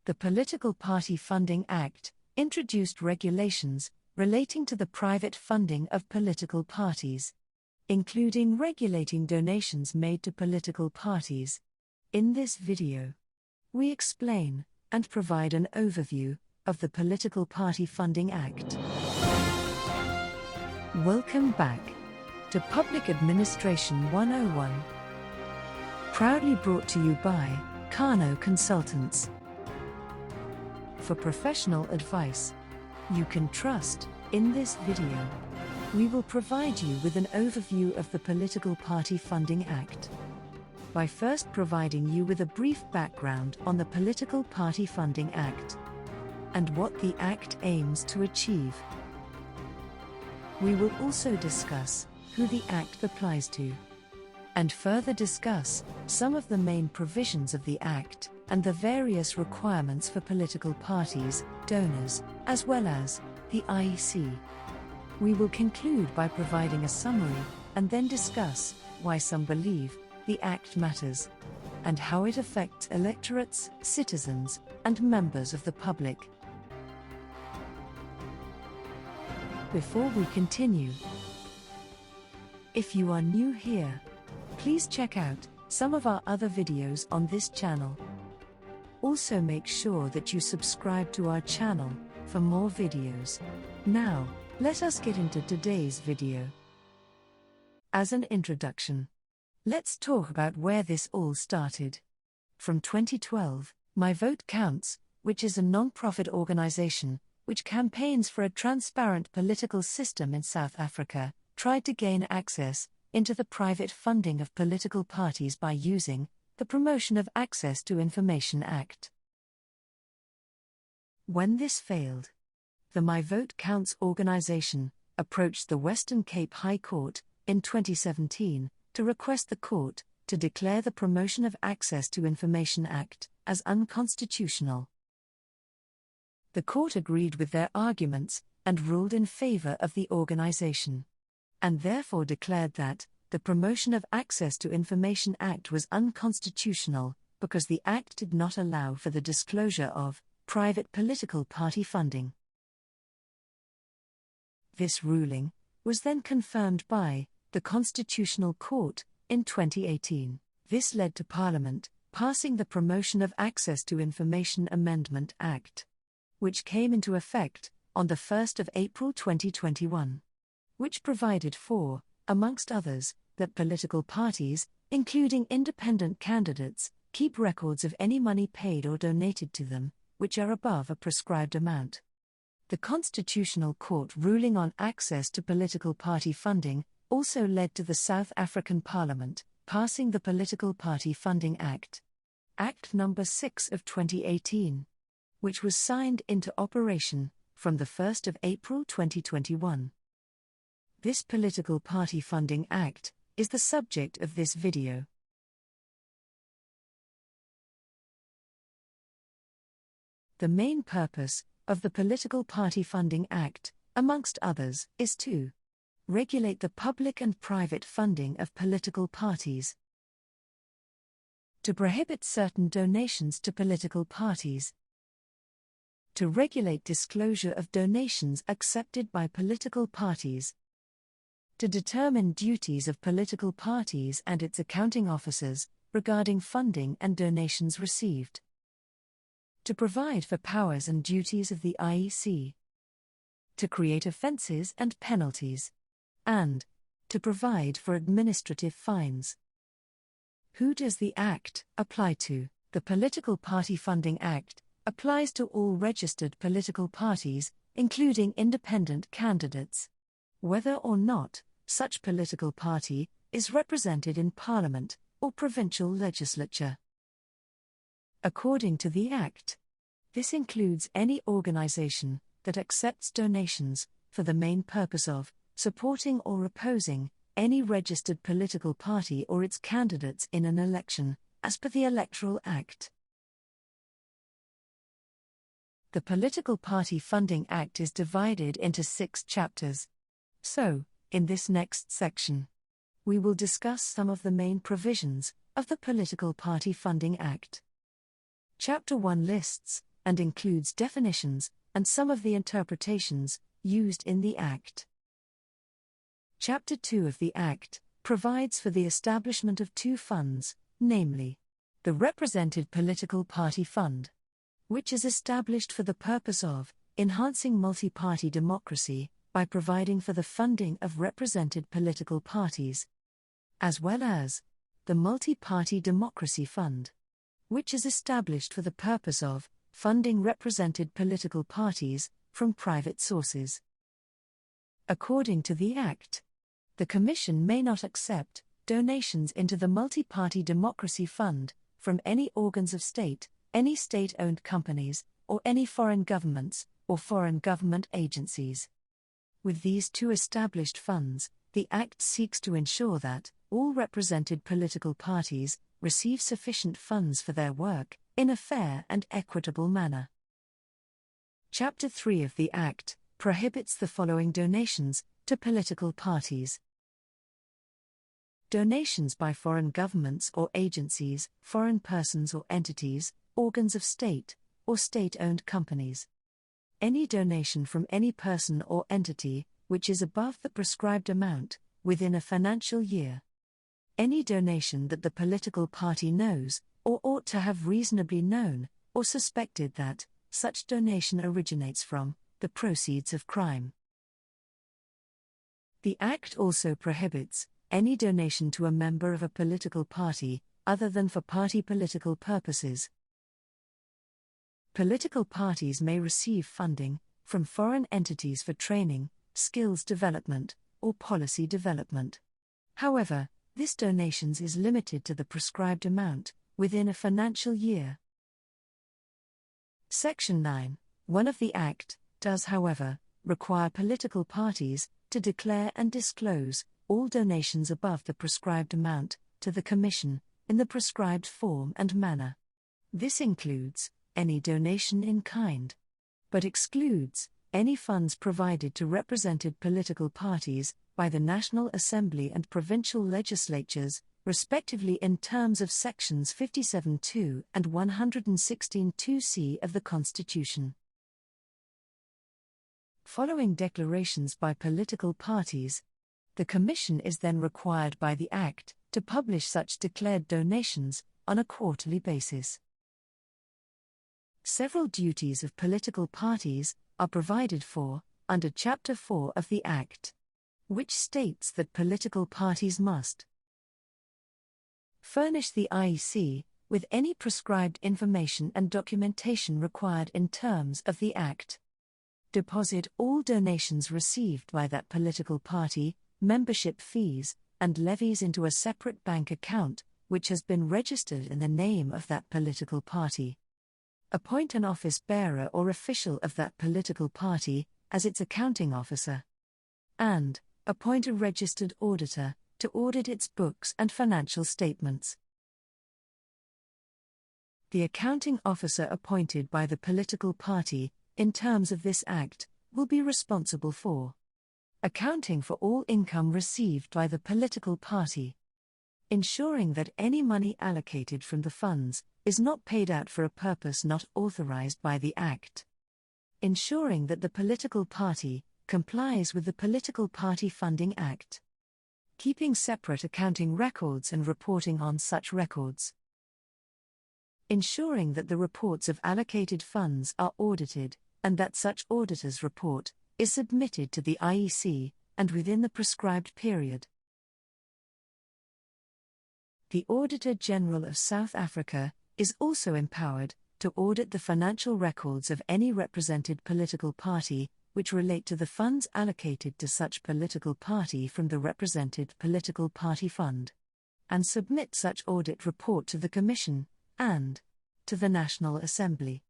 The Political Party Funding Act introduced regulations relating to the private funding of political parties, including regulating donations made to political parties. In this video, we explain and provide an overview of the Political Party Funding Act. Welcome back to Public Administration 101. Proudly brought to you by Kano Consultants. For professional advice you can trust, in this video, we will provide you with an overview of the Political Party Funding Act, by first providing you with a brief background on the Political Party Funding Act and what the Act aims to achieve. We will also discuss who the Act applies to, and further discuss some of the main provisions of the Act and the various requirements for political parties, donors, as well as the IEC. We will conclude by providing a summary and then discuss why some believe the Act matters and how it affects electorates, citizens, and members of the public. Before we continue, if you are new here, please check out some of our other videos on this channel. Also make sure that you subscribe to our channel for more videos. Now, let us get into today's video. As an introduction, let's talk about where this all started. From 2012, My Vote Counts, which is a non-profit organization which campaigns for a transparent political system in South Africa, tried to gain access into the private funding of political parties by using the Promotion of Access to Information Act. When this failed, the My Vote Counts organization approached the Western Cape High Court in 2017 to request the court to declare the Promotion of Access to Information Act as unconstitutional. The court agreed with their arguments and ruled in favor of the organization, and therefore declared that the Promotion of Access to Information Act was unconstitutional because the Act did not allow for the disclosure of private political party funding. This ruling was then confirmed by the Constitutional Court in 2018. This led to Parliament passing the Promotion of Access to Information Amendment Act, which came into effect on the 1st of April 2021, which provided for, amongst others, that political parties, including independent candidates, keep records of any money paid or donated to them, which are above a prescribed amount. The Constitutional Court ruling on access to political party funding also led to the South African Parliament passing the Political Party Funding Act, Act No. 6 of 2018, which was signed into operation from the 1st of April 2021. This Political Party Funding Act is the subject of this video. The main purpose of the Political Party Funding Act, amongst others, is to regulate the public and private funding of political parties, to prohibit certain donations to political parties, to regulate disclosure of donations accepted by political parties, to determine duties of political parties and its accounting officers regarding funding and donations received, to provide for powers and duties of the IEC, to create offences and penalties, and to provide for administrative fines. Who does the Act apply to? The Political Party Funding Act applies to all registered political parties, including independent candidates, whether or not such political party is represented in Parliament or provincial legislature. According to the Act, this includes any organisation that accepts donations for the main purpose of supporting or opposing any registered political party or its candidates in an election, as per the Electoral Act. The Political Party Funding Act is divided into 6 chapters. So, in this next section, we will discuss some of the main provisions of the Political Party Funding Act. Chapter 1 lists and includes definitions and some of the interpretations used in the Act. Chapter 2 of the Act provides for the establishment of two funds, namely, the Represented Political Party Fund, which is established for the purpose of enhancing multi-party democracy by providing for the funding of represented political parties, as well as the Multi-Party Democracy Fund, which is established for the purpose of funding represented political parties from private sources. According to the Act, the Commission may not accept donations into the Multi-Party Democracy Fund from any organs of state, any state-owned companies, or any foreign governments or foreign government agencies. With these two established funds, the Act seeks to ensure that all represented political parties receive sufficient funds for their work in a fair and equitable manner. Chapter 3 of the Act prohibits the following donations to political parties. Donations by foreign governments or agencies, foreign persons or entities, organs of state, or state-owned companies. Any donation from any person or entity, which is above the prescribed amount, within a financial year. Any donation that the political party knows, or ought to have reasonably known, or suspected that such donation originates from the proceeds of crime. The Act also prohibits any donation to a member of a political party, other than for party political purposes. Political parties may receive funding from foreign entities for training, skills development, or policy development. However, this donations is limited to the prescribed amount within a financial year. Section 9(1) of the Act does, however, require political parties to declare and disclose all donations above the prescribed amount to the Commission in the prescribed form and manner. This includes any donation in kind, but excludes any funds provided to represented political parties by the National Assembly and provincial legislatures, respectively in terms of Sections 57(2) and 116(2)(c) of the Constitution. Following declarations by political parties, the Commission is then required by the Act to publish such declared donations on a quarterly basis. Several duties of political parties are provided for under Chapter 4 of the Act, which states that political parties must furnish the IEC with any prescribed information and documentation required in terms of the Act, deposit all donations received by that political party, membership fees, and levies into a separate bank account which has been registered in the name of that political party, appoint an office bearer or official of that political party as its accounting officer, and appoint a registered auditor to audit its books and financial statements. The accounting officer appointed by the political party, in terms of this Act, will be responsible for accounting for all income received by the political party, ensuring that any money allocated from the funds is not paid out for a purpose not authorized by the Act, ensuring that the political party complies with the Political Party Funding Act, keeping separate accounting records and reporting on such records, ensuring that the reports of allocated funds are audited, and that such auditor's report is submitted to the IEC, and within the prescribed period. The Auditor General of South Africa is also empowered to audit the financial records of any represented political party which relate to the funds allocated to such political party from the Represented Political Party Fund, and submit such audit report to the Commission and to the National Assembly.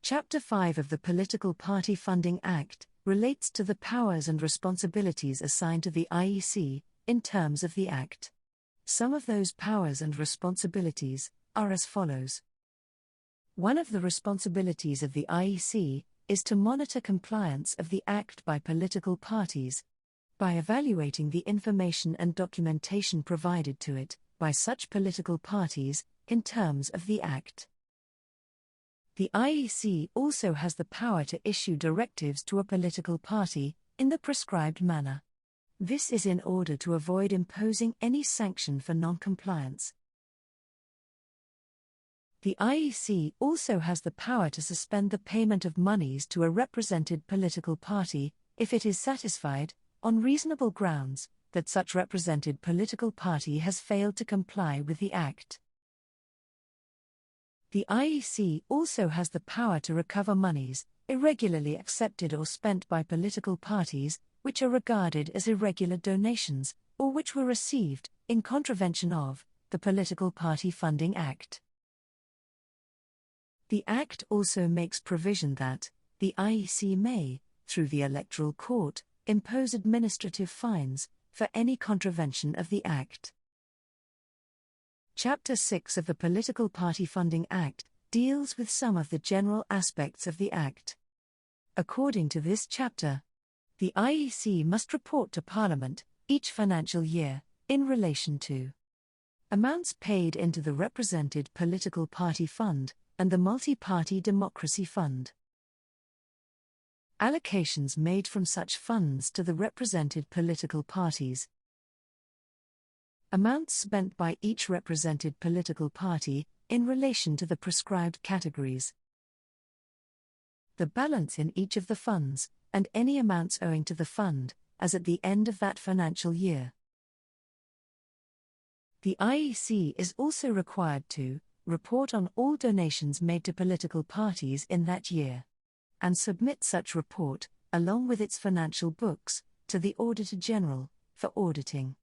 Chapter 5 of the Political Party Funding Act relates to the powers and responsibilities assigned to the IEC in terms of the Act. Some of those powers and responsibilities are as follows. One of the responsibilities of the IEC is to monitor compliance of the Act by political parties, by evaluating the information and documentation provided to it by such political parties, in terms of the Act. The IEC also has the power to issue directives to a political party, in the prescribed manner. This is in order to avoid imposing any sanction for non-compliance. The IEC also has the power to suspend the payment of monies to a represented political party, if it is satisfied, on reasonable grounds, that such represented political party has failed to comply with the Act. The IEC also has the power to recover monies, irregularly accepted or spent by political parties, which are regarded as irregular donations, or which were received, in contravention of, the Political Party Funding Act. The Act also makes provision that, the IEC may, through the Electoral Court, impose administrative fines, for any contravention of the Act. Chapter 6 of the Political Party Funding Act deals with some of the general aspects of the Act. According to this chapter, the IEC must report to Parliament, each financial year, in relation to amounts paid into the Represented Political Party Fund and the Multi-Party Democracy Fund, allocations made from such funds to the represented political parties, amounts spent by each represented political party, in relation to the prescribed categories, the balance in each of the funds, and any amounts owing to the fund, as at the end of that financial year. The IEC is also required to report on all donations made to political parties in that year, and submit such report, along with its financial books, to the Auditor General, for auditing.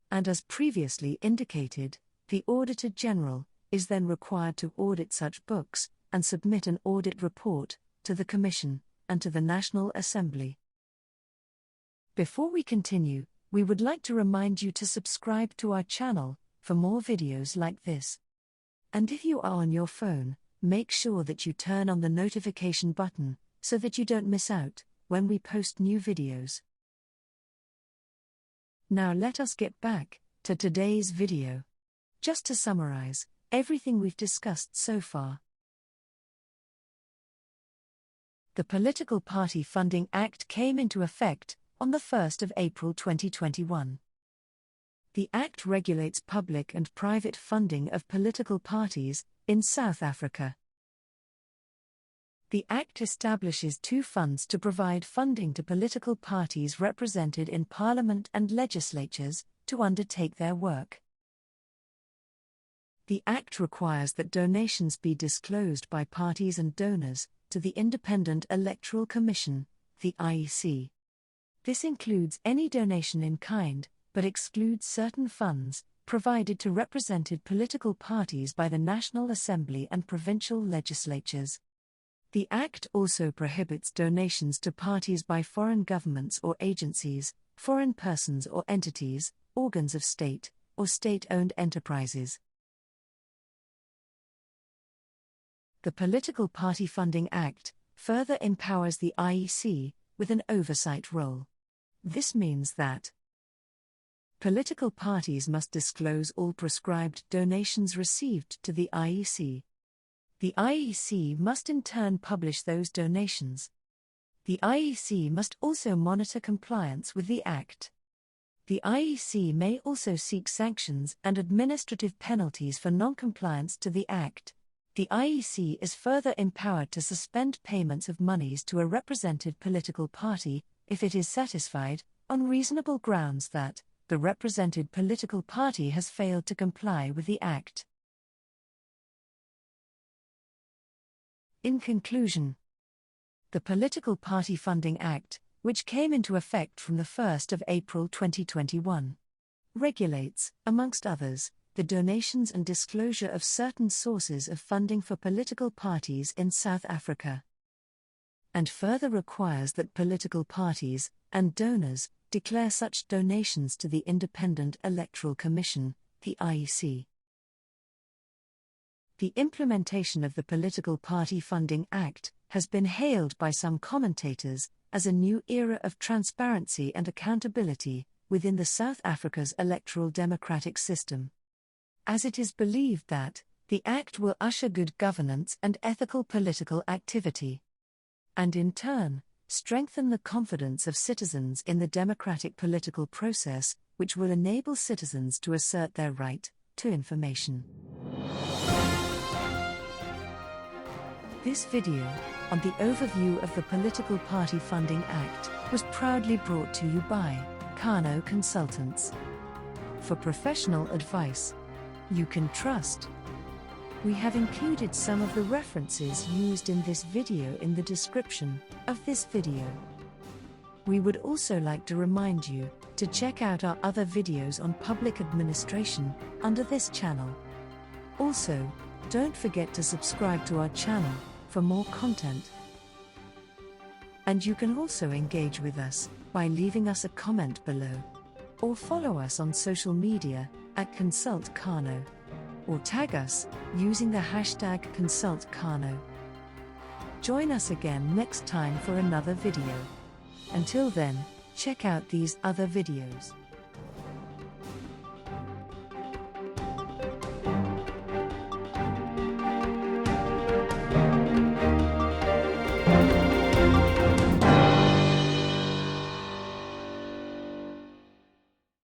And as previously indicated, the Auditor General is then required to audit such books, and submit an audit report, to the Commission, and to the National Assembly. Before we continue, we would like to remind you to subscribe to our channel, for more videos like this. And if you are on your phone, make sure that you turn on the notification button, so that you don't miss out, when we post new videos. Now let us get back to today's video. Just to summarize everything we've discussed so far. The Political Party Funding Act came into effect on the 1st of April 2021. The Act regulates public and private funding of political parties in South Africa. The Act establishes two funds to provide funding to political parties represented in Parliament and legislatures to undertake their work. The Act requires that donations be disclosed by parties and donors to the Independent Electoral Commission, the IEC. This includes any donation in kind, but excludes certain funds provided to represented political parties by the National Assembly and provincial legislatures. The Act also prohibits donations to parties by foreign governments or agencies, foreign persons or entities, organs of state, or state-owned enterprises. The Political Party Funding Act further empowers the IEC with an oversight role. This means that political parties must disclose all prescribed donations received to the IEC. The IEC must in turn publish those donations. The IEC must also monitor compliance with the Act. The IEC may also seek sanctions and administrative penalties for non-compliance to the Act. The IEC is further empowered to suspend payments of monies to a represented political party, if it is satisfied, on reasonable grounds that the represented political party has failed to comply with the Act. In conclusion, the Political Party Funding Act, which came into effect from the 1st of April 2021, regulates, amongst others, the donations and disclosure of certain sources of funding for political parties in South Africa, and further requires that political parties and donors declare such donations to the Independent Electoral Commission, the IEC. The implementation of the Political Party Funding Act has been hailed by some commentators as a new era of transparency and accountability within the South Africa's electoral democratic system, as it is believed that The Act will usher good governance and ethical political activity, and in turn, strengthen the confidence of citizens in the democratic political process, which will enable citizens to assert their right to information. This video, on the overview of the Political Party Funding Act, was proudly brought to you by Kano Consultants. For professional advice you can trust. We have included some of the references used in this video in the description of this video. We would also like to remind you to check out our other videos on public administration under this channel. Also, don't forget to subscribe to our channel for more content. And you can also engage with us by leaving us a comment below, or follow us on social media at ConsultKano, or tag us using the hashtag ConsultKano. Join us again next time for another video. Until then, check out these other videos.